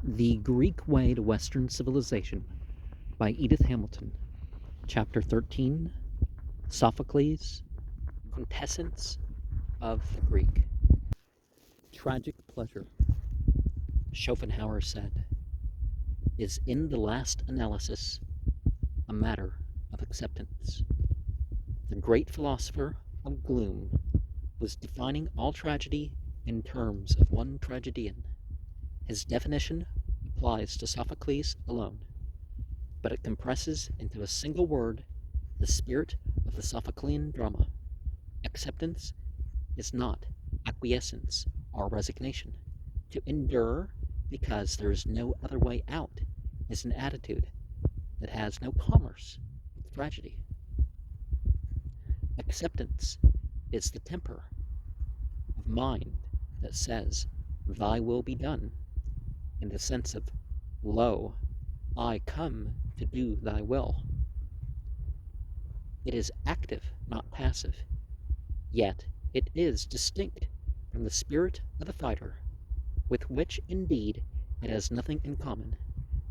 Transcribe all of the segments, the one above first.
The Greek Way to Western Civilization by Edith Hamilton. Chapter 13, Sophocles, Quintessence of the Greek. Tragic pleasure, Schopenhauer said, is in the last analysis a matter of acceptance. The great philosopher of gloom was defining all tragedy in terms of one tragedian. His definition applies to Sophocles alone, but it compresses into a single word the spirit of the Sophoclean drama. Acceptance is not acquiescence or resignation. To endure because there is no other way out is an attitude that has no commerce with tragedy. Acceptance is the temper of mind that says, "Thy will be done," in the sense of, "Lo, I come to do thy will." It is active, not passive, yet it is distinct from the spirit of the fighter, with which indeed it has nothing in common.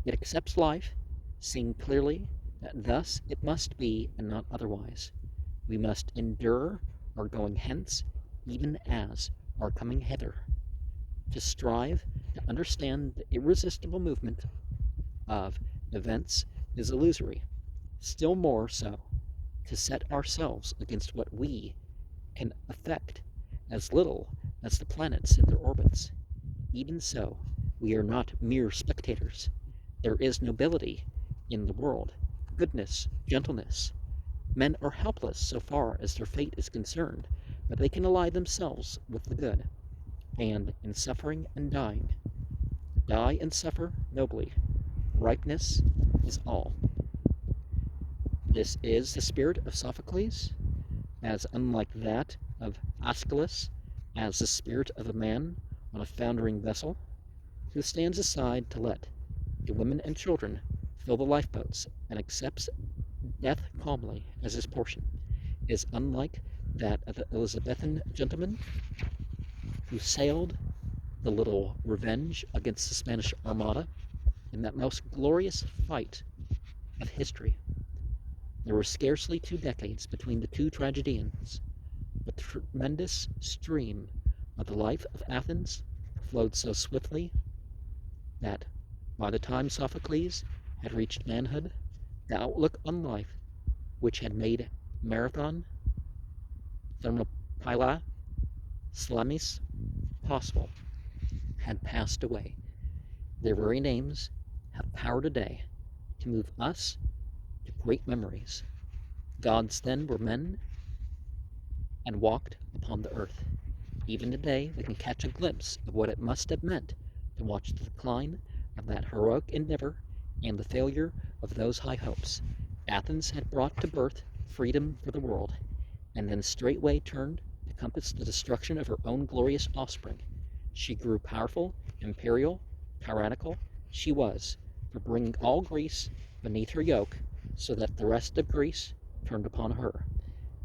It accepts life, seeing clearly that thus it must be and not otherwise. We must endure our going hence, even as our coming hither. To strive to understand the irresistible movement of events is illusory. Still more so, to set ourselves against what we can affect as little as the planets in their orbits. Even so, we are not mere spectators. There is nobility in the world, goodness, gentleness. Men are helpless so far as their fate is concerned, but they can ally themselves with the good. And in suffering and dying, die and suffer nobly. Ripeness is all. This is the spirit of Sophocles, as unlike that of Aeschylus as the spirit of a man on a foundering vessel, who stands aside to let the women and children fill the lifeboats and accepts death calmly as his portion, is unlike that of the Elizabethan gentleman who sailed the little Revenge against the Spanish Armada in that most glorious fight of history. There were scarcely 2 decades between the two tragedians. The tremendous stream of the life of Athens flowed so swiftly that by the time Sophocles had reached manhood, the outlook on life which had made Marathon, Thermopylae, Salamis possible had passed away. Their very names have power today to move us to great memories. Gods then were men and walked upon the earth. Even today we can catch a glimpse of what it must have meant to watch the decline of that heroic endeavor and the failure of those high hopes. Athens had brought to birth freedom for the world, and then straightway turned to compass the destruction of her own glorious offspring. She grew powerful, imperial, tyrannical. She was for bringing all Greece beneath her yoke, so that the rest of Greece turned upon her.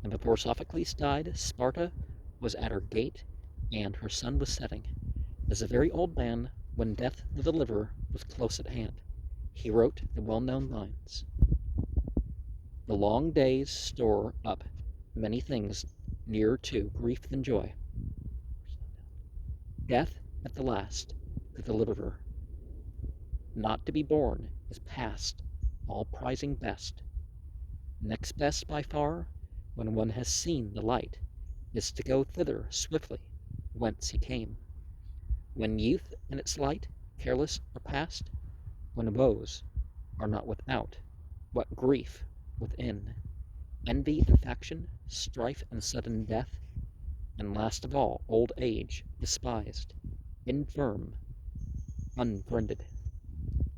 And before Sophocles died, Sparta was at her gate, and her sun was setting. As a very old man, when death the deliverer was close at hand, he wrote the well-known lines: "The long days store up many things nearer to grief than joy. Death at the last, the deliverer. Not to be born is past all prizing best. Next best by far, when one has seen the light, is to go thither swiftly, whence he came. When youth and its light careless are past, when woes are not without, what grief within, envy and faction, strife and sudden death, and last of all old age, despised, infirm, unfriended."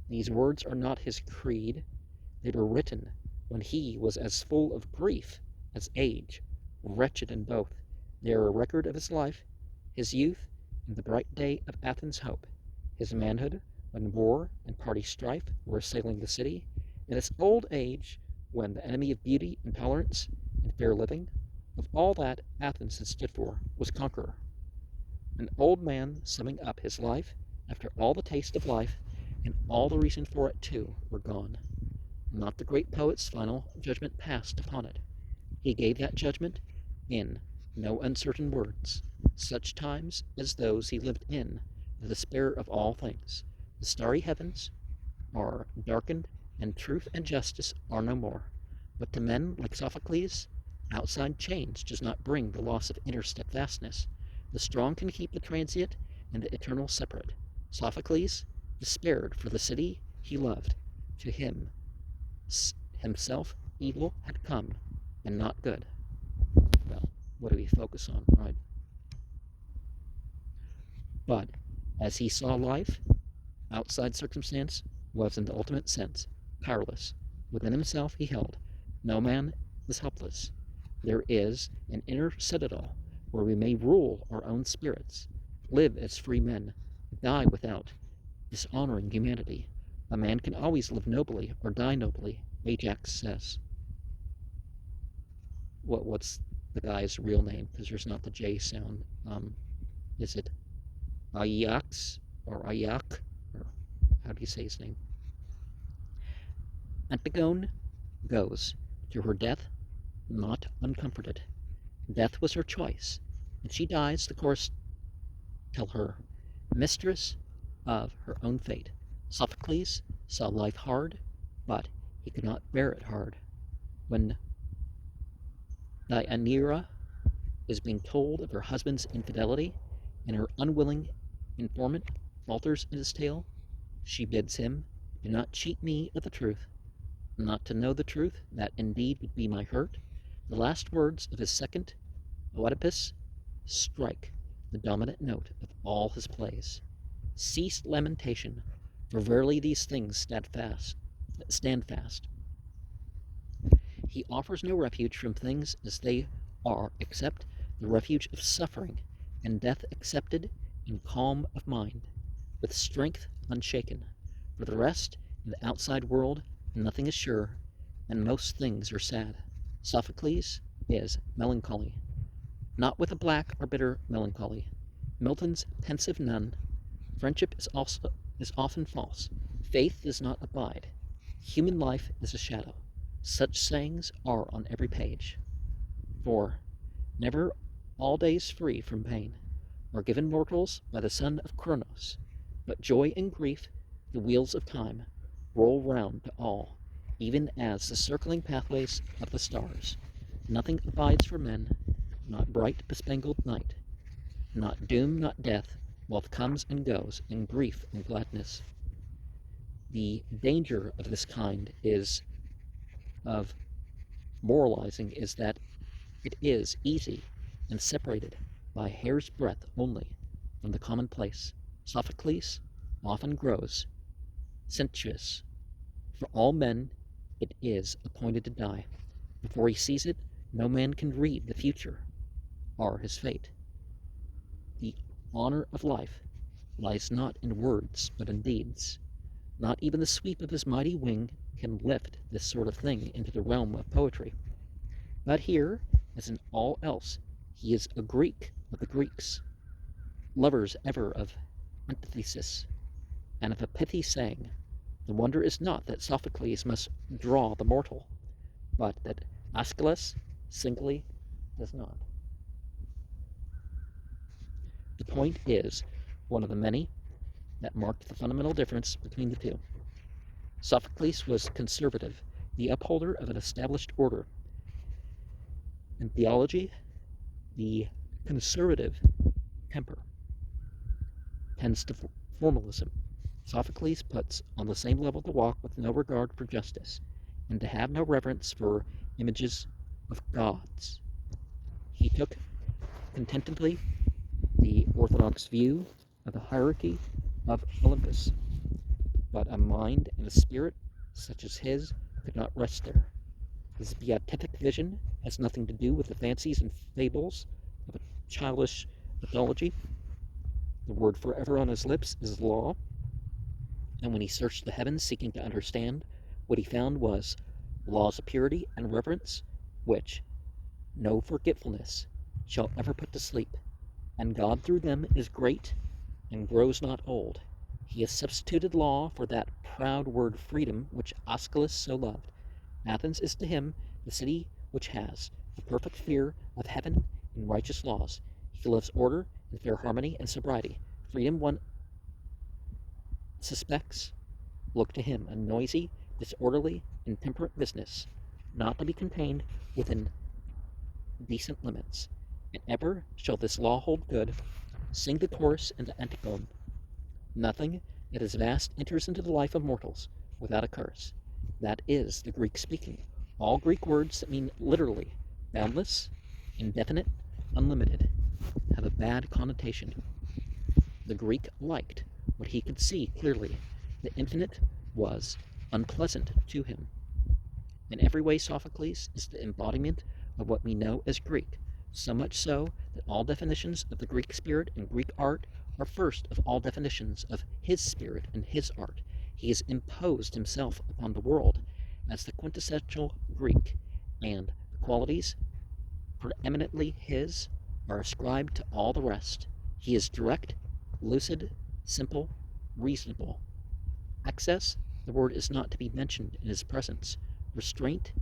These words are not his creed. They were written when he was as full of grief as age, wretched in both. They are a record of his life, his youth in the bright day of Athens' hope, his manhood when war and party strife were assailing the city, and his old age when the enemy of beauty and tolerance and fair living, of all that Athens had stood for, was conqueror. An old man summing up his life after all the taste of life and all the reason for it, too, were gone. Not the great poet's final judgment passed upon it. He gave that judgment in no uncertain words. Such times as those he lived in, the despair of all things. The starry heavens are darkened, and truth and justice are no more. But to men like Sophocles, outside change does not bring the loss of inner steadfastness. The strong can keep the transient and the eternal separate. Sophocles despaired for the city he loved. To him, himself, evil had come, and not good. Well, what do we focus on, right? But as he saw life, outside circumstance was in the ultimate sense powerless. Within himself he held, no man is helpless. There is an inner citadel where we may rule our own spirits, live as free men, die without dishonoring humanity. A man can always live nobly or die nobly, Ajax says. What's the guy's real name? Because there's not the J sound. Is it Ajax or Ayak? Or how do you say his name? Antigone goes to her death not uncomforted. Death was her choice, and she dies, the chorus tell her, mistress of her own fate. Sophocles saw life hard, but he could not bear it hard. When Deianira is being told of her husband's infidelity, and her unwilling informant falters in his tale, she bids him, do not cheat me of the truth. Not to know the truth, that indeed would be my hurt. The last words of his second Oedipus strike the dominant note of all his plays. Cease lamentation, for verily these things stand fast. He offers no refuge from things as they are, except the refuge of suffering, and death accepted in calm of mind, with strength unshaken. For the rest, in the outside world, nothing is sure, and most things are sad. Sophocles is melancholy, not with a black or bitter melancholy. Milton's pensive nun. Friendship is often false. Faith does not abide. Human life is a shadow. Such sayings are on every page. For never all days free from pain are given mortals by the son of Cronos, but joy and grief, the wheels of time, roll round to all, even as the circling pathways of the stars. Nothing abides for men, not bright bespangled night, not doom, not death. Wealth comes and goes, and grief and gladness. The danger of this kind of moralizing is that it is easy and separated by a hair's breadth only from the commonplace. Sophocles often grows sensuous. For all men it is appointed to die. Before he sees it, no man can read the future or his fate. The honor of life lies not in words, but in deeds. Not even the sweep of his mighty wing can lift this sort of thing into the realm of poetry. But here, as in all else, he is a Greek of the Greeks, lovers ever of antithesis and of a pithy saying. The wonder is not that Sophocles must draw the mortal, but that Aeschylus singly does not. The point is one of the many that marked the fundamental difference between the two. Sophocles was conservative, the upholder of an established order. In theology, the conservative temper tends to formalism. Sophocles puts on the same level to walk with no regard for justice, and to have no reverence for images of gods. He took contentedly the orthodox view of the hierarchy of Olympus, but a mind and a spirit such as his could not rest there. His beatific vision has nothing to do with the fancies and fables of a childish mythology. The word forever on his lips is law, and when he searched the heavens seeking to understand, what he found was laws of purity and reverence, which no forgetfulness shall ever put to sleep, and God through them is great and grows not old. He has substituted law for that proud word freedom which Aeschylus so loved. Athens is to him the city which has the perfect fear of heaven and righteous laws. He loves order and fair harmony and sobriety. Freedom one suspects look to him a noisy, disorderly, intemperate business, not to be contained within decent limits. And ever shall this law hold good, sing the chorus and the antiphon. Nothing that is vast enters into the life of mortals without a curse. That is the Greek speaking. All Greek words that mean literally boundless, indefinite, unlimited have a bad connotation. The Greek liked what he could see clearly. The infinite was unpleasant to him. In every way, Sophocles is the embodiment of what we know as Greek, so much so that all definitions of the Greek spirit and Greek art are first of all definitions of his spirit and his art. He has imposed himself upon the world as the quintessential Greek, and the qualities preeminently his are ascribed to all the rest. He is direct, lucid, simple, reasonable. Excess, the word is not to be mentioned in his presence. Restraint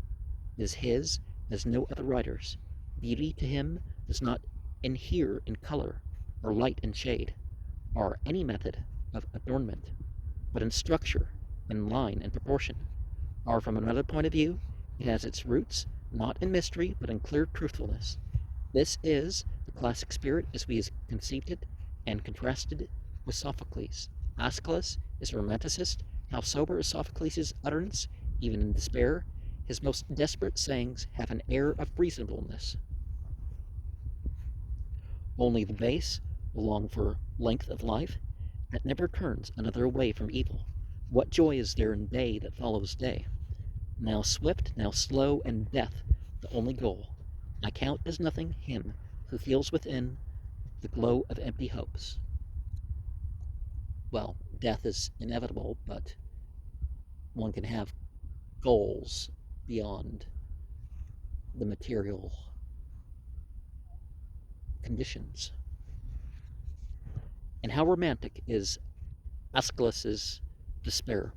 is his as no other writer's. Beauty to him does not inhere in color, or light and shade, or any method of adornment, but in structure, in line and proportion. Or from another point of view, it has its roots not in mystery, but in clear truthfulness. This is the classic spirit as we have conceived it and contrasted with Sophocles. Aeschylus is a romanticist. How sober is Sophocles' utterance, even in despair? His most desperate sayings have an air of reasonableness. Only the base will long for length of life that never turns another away from evil. What joy is there in day that follows day? Now swift, now slow, and death the only goal. I count as nothing him who feels within the glow of empty hopes. Well, death is inevitable, but one can have goals beyond the material conditions. And how romantic is Aeschylus's despair?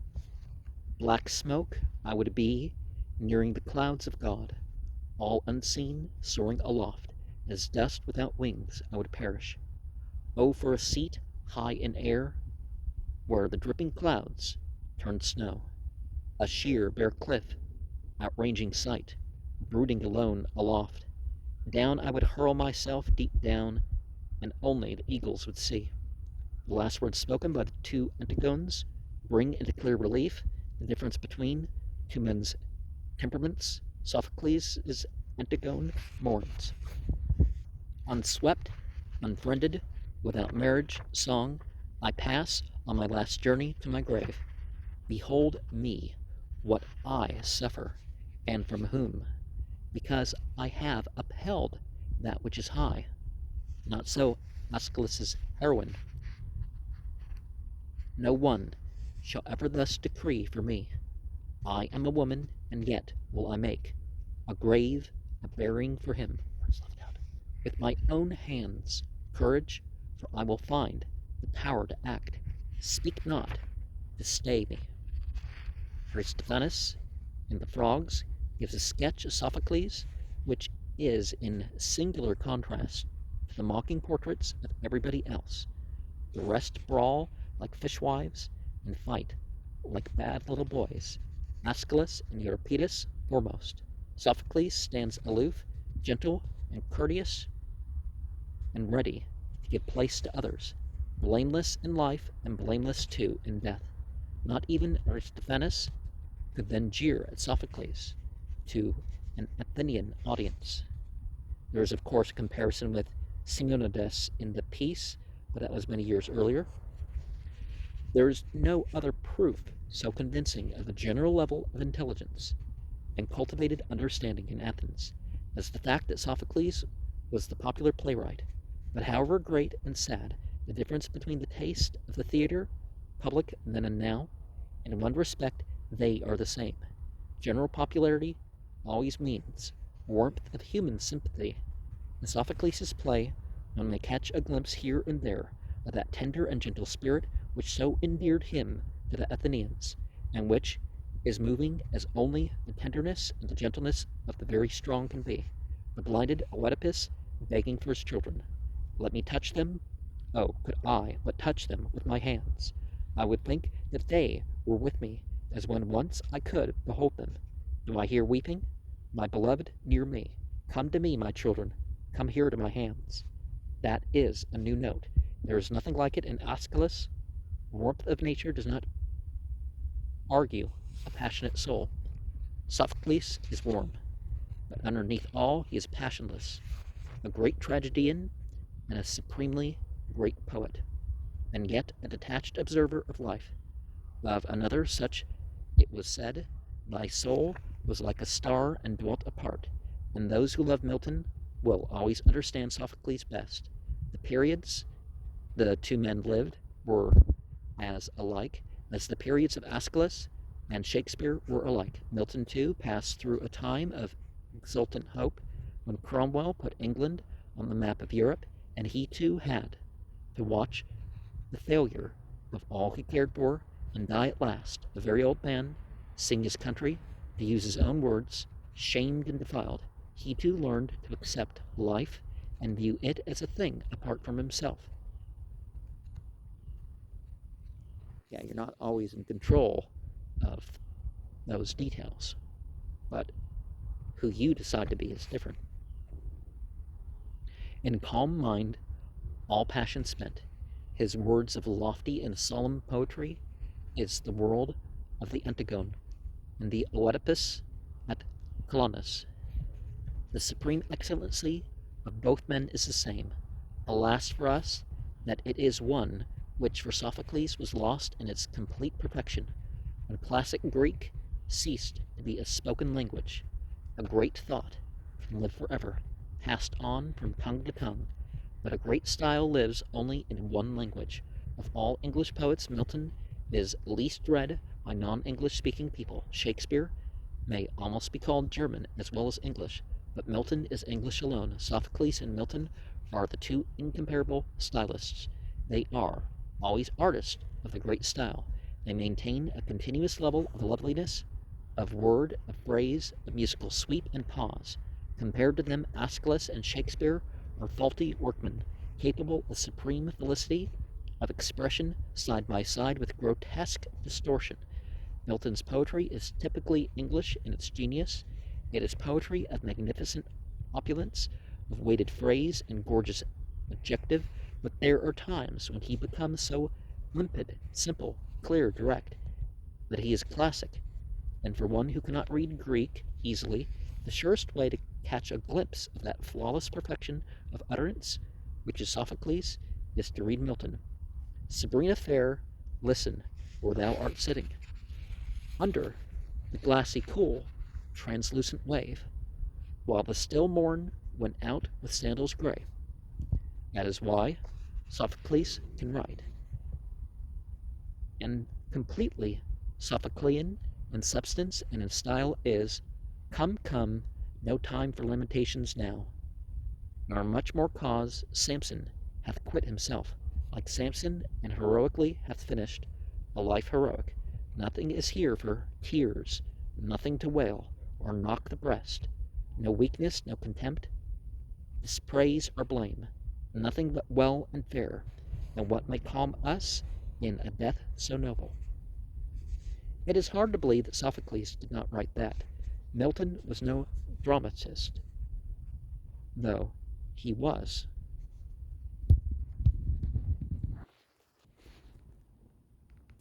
Black smoke I would be, nearing the clouds of God, all unseen, soaring aloft, as dust without wings I would perish. Oh, for a seat high in air, where the dripping clouds turned snow, a sheer bare cliff, outranging sight, brooding alone aloft. Down I would hurl myself deep down, and only the eagles would see. The last words spoken by the two Antigones bring into clear relief the difference between two men's temperaments. Sophocles' Antigone mourns. Unswept, unfriended, without marriage, song, I pass on my last journey to my grave. Behold me, what I suffer, and from whom, because I have upheld that which is high. Not so Aeschylus' heroine. No one shall ever thus decree for me. I am a woman, and yet will I make a grave, a burying for him. With my own hands, courage, for I will find the power to act. Speak not to stay me. Aristophanes in The Frogs gives a sketch of Sophocles, which is in singular contrast to the mocking portraits of everybody else. The rest brawl like fishwives and fight like bad little boys. Aeschylus and Euripides foremost. Sophocles stands aloof, gentle, and courteous, and ready to give place to others, blameless in life and blameless too in death. Not even Aristophanes could then jeer at Sophocles to an Athenian audience. There is, of course, a comparison with Simonides in the piece, but that was many years earlier. There is no other proof so convincing of a general level of intelligence and cultivated understanding in Athens as the fact that Sophocles was the popular playwright. But however great and sad the difference between the taste of the theater, public then and now, in one respect they are the same. General popularity always means warmth of human sympathy. In Sophocles' play, one may catch a glimpse here and there of that tender and gentle spirit which so endeared him to the Athenians, and which is moving as only the tenderness and the gentleness of the very strong can be. The blinded Oedipus begging for his children. Let me touch them. Oh, could I but touch them with my hands! I would think that they were with me, as when once I could behold them. Do I hear weeping? My beloved near me. Come to me, my children. Come here to my hands. That is a new note. There is nothing like it in Aeschylus. Warmth of nature does not argue a passionate soul. Sophocles is warm, but underneath all he is passionless, a great tragedian and a supremely great poet, and yet a detached observer of life. Of another such it was said, thy soul was like a star and dwelt apart, and those who love Milton will always understand Sophocles best. The periods the two men lived were as alike as the periods of Aeschylus and Shakespeare were alike. Milton, too, passed through a time of exultant hope when Cromwell put England on the map of Europe, and he, too, had to watch the failure of all he cared for and die at last, a very old man, sing his country, to use his own words, shamed and defiled. He, too, learned to accept life and view it as a thing apart from himself. Yeah, you're not always in control of those details, but who you decide to be is different. In calm mind, all passion spent, his words of lofty and solemn poetry is the world of the Antigone and the Oedipus at Colonus. The supreme excellency of both men is the same. Alas for us, that it is one which for Sophocles was lost in its complete perfection, when classic Greek ceased to be a spoken language, a great thought can live forever, passed on from tongue to tongue, but a great style lives only in one language. Of all English poets, Milton is least read by non-English speaking people. Shakespeare may almost be called German as well as English, but Milton is English alone. Sophocles and Milton are the two incomparable stylists. They are always artists of the great style. They maintain a continuous level of loveliness, of word, of phrase, of musical sweep and pause. Compared to them, Aeschylus and Shakespeare are faulty workmen, capable of supreme felicity, of expression side by side with grotesque distortion. Milton's poetry is typically English in its genius. It is poetry of magnificent opulence, of weighted phrase and gorgeous adjective, but there are times when he becomes so limpid, simple, clear, direct, that he is classic, and for one who cannot read Greek easily, the surest way to catch a glimpse of that flawless perfection of utterance which is Sophocles is to read Milton. Sabrina fair, listen, where thou art sitting, under the glassy cool, translucent wave, while the still morn went out with sandals gray. That is why Sophocles can write. And completely Sophoclean in substance and in style is, come, come, no time for lamentations now, nor much more cause Samson hath quit himself, like Samson, and heroically hath finished a life heroic. Nothing is here for tears, nothing to wail or knock the breast, no weakness, no contempt, dispraise or blame, nothing but well and fair, and what may calm us in a death so noble. It is hard to believe that Sophocles did not write that. Milton was no dramatist, though he was.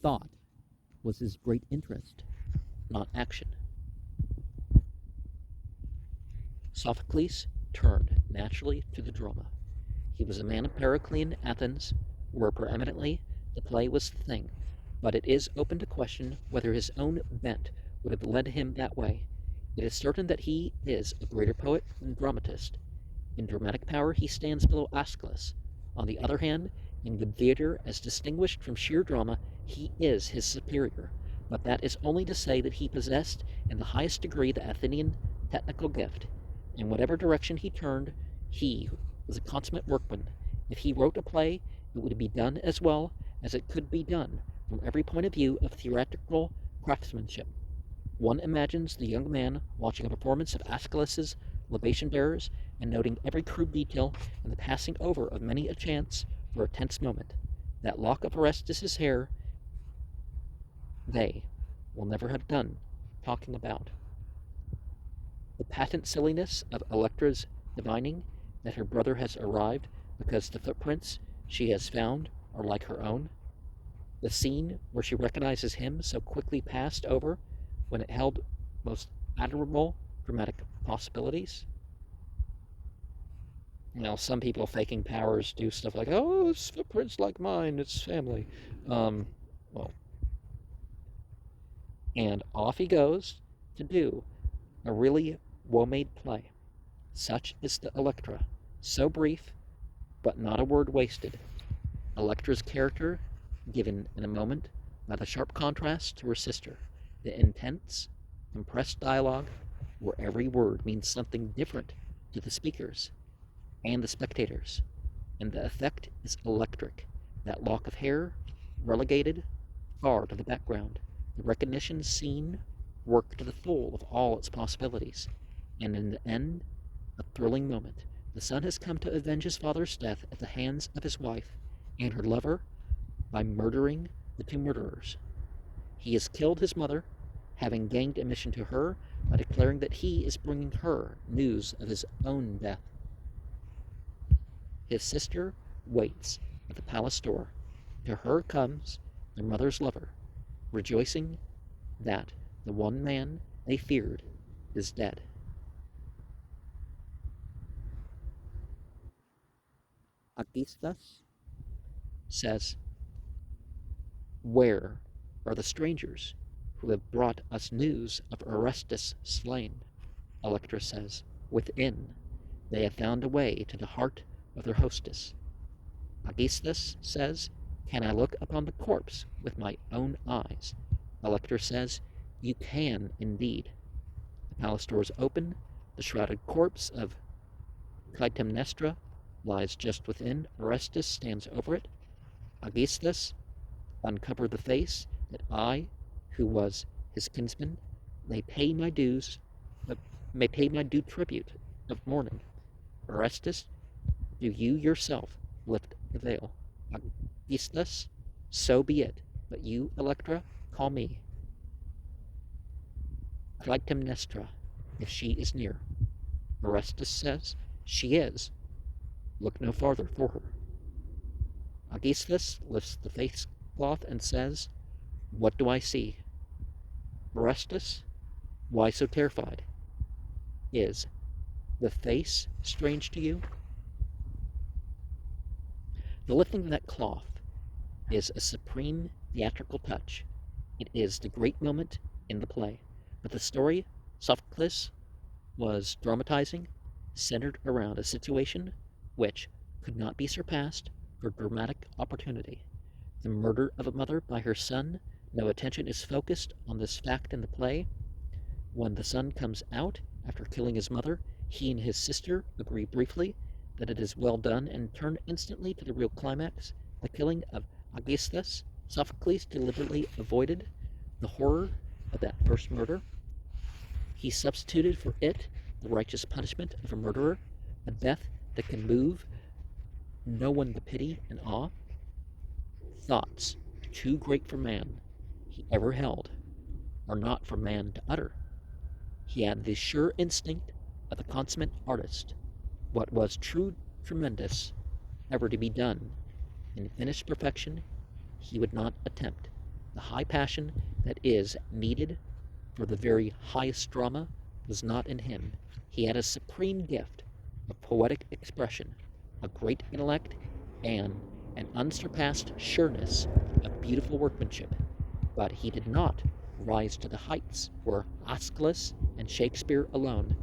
Thought was his great interest, not action. Sophocles turned naturally to the drama. He was a man of Periclean Athens, where preeminently the play was the thing, but it is open to question whether his own bent would have led him that way. It is certain that he is a greater poet than dramatist. In dramatic power he stands below Aeschylus. On the other hand, in good theatre, as distinguished from sheer drama, he is his superior, but that is only to say that he possessed in the highest degree the Athenian technical gift. In whatever direction he turned, he was a consummate workman. If he wrote a play, it would be done as well as it could be done from every point of view of theatrical craftsmanship. One imagines the young man watching a performance of Aeschylus's libation bearers and noting every crude detail and the passing over of many a chance for a tense moment. That lock of Orestes' hair they will never have done talking about. The patent silliness of Electra's divining that her brother has arrived because the footprints she has found are like her own. The scene where she recognizes him so quickly passed over when it held most admirable dramatic possibilities. Some people faking powers do stuff like, oh, it's footprints like mine, it's family. Well, and off he goes to do a really well-made play. Such is the Electra, so brief, but not a word wasted. Electra's character, given in a moment by the sharp contrast to her sister, the intense, compressed dialogue, where every word means something different to the speakers and the spectators, and the effect is electric. That lock of hair, relegated far to the background, the recognition scene worked to the full of all its possibilities, and in the end, a thrilling moment. The son has come to avenge his father's death at the hands of his wife and her lover by murdering the two murderers. He has killed his mother, having gained admission to her by declaring that he is bringing her news of his own death. His sister waits at the palace door. To her comes their mother's lover, rejoicing that the one man they feared is dead. Aegisthus says, "Where are the strangers who have brought us news of Orestes slain?" Electra says, "Within. They have found a way to the heart of their hostess." Aegisthus says, "Can I look upon the corpse with my own eyes?" Electra says, "You can indeed." The palace doors open. The shrouded corpse of Clytemnestra lies just within. Orestes stands over it. Aegisthus, uncover the face, that I, who was his kinsman, may pay my due tribute of mourning. Orestes, do you yourself lift the veil. Aegisthus, so be it, but you, Electra, call me Clytemnestra, if she is near. Orestes says, she is. Look no farther for her. Aegisthus lifts the face cloth and says, what do I see? Orestes, why so terrified? Is the face strange to you? The lifting of that cloth is a supreme theatrical touch. It is the great moment in the play. But the story Sophocles was dramatizing centered around a situation which could not be surpassed for dramatic opportunity. The murder of a mother by her son. No attention is focused on this fact in the play. When the son comes out after killing his mother, he and his sister agree briefly that it is well done and turn instantly to the real climax, the killing of Aegisthus. Sophocles deliberately avoided the horror of that first murder. He substituted for it the righteous punishment of a murderer, a death that can move no one to pity and awe. Thoughts too great for man he ever held are not for man to utter. He had the sure instinct of the consummate artist. What was true tremendous ever to be done in finished perfection he would not attempt. The high passion that is needed for the very highest drama was not in him. He had a supreme gift of poetic expression, a great intellect, and an unsurpassed sureness of beautiful workmanship. But he did not rise to the heights where Aeschylus and Shakespeare alone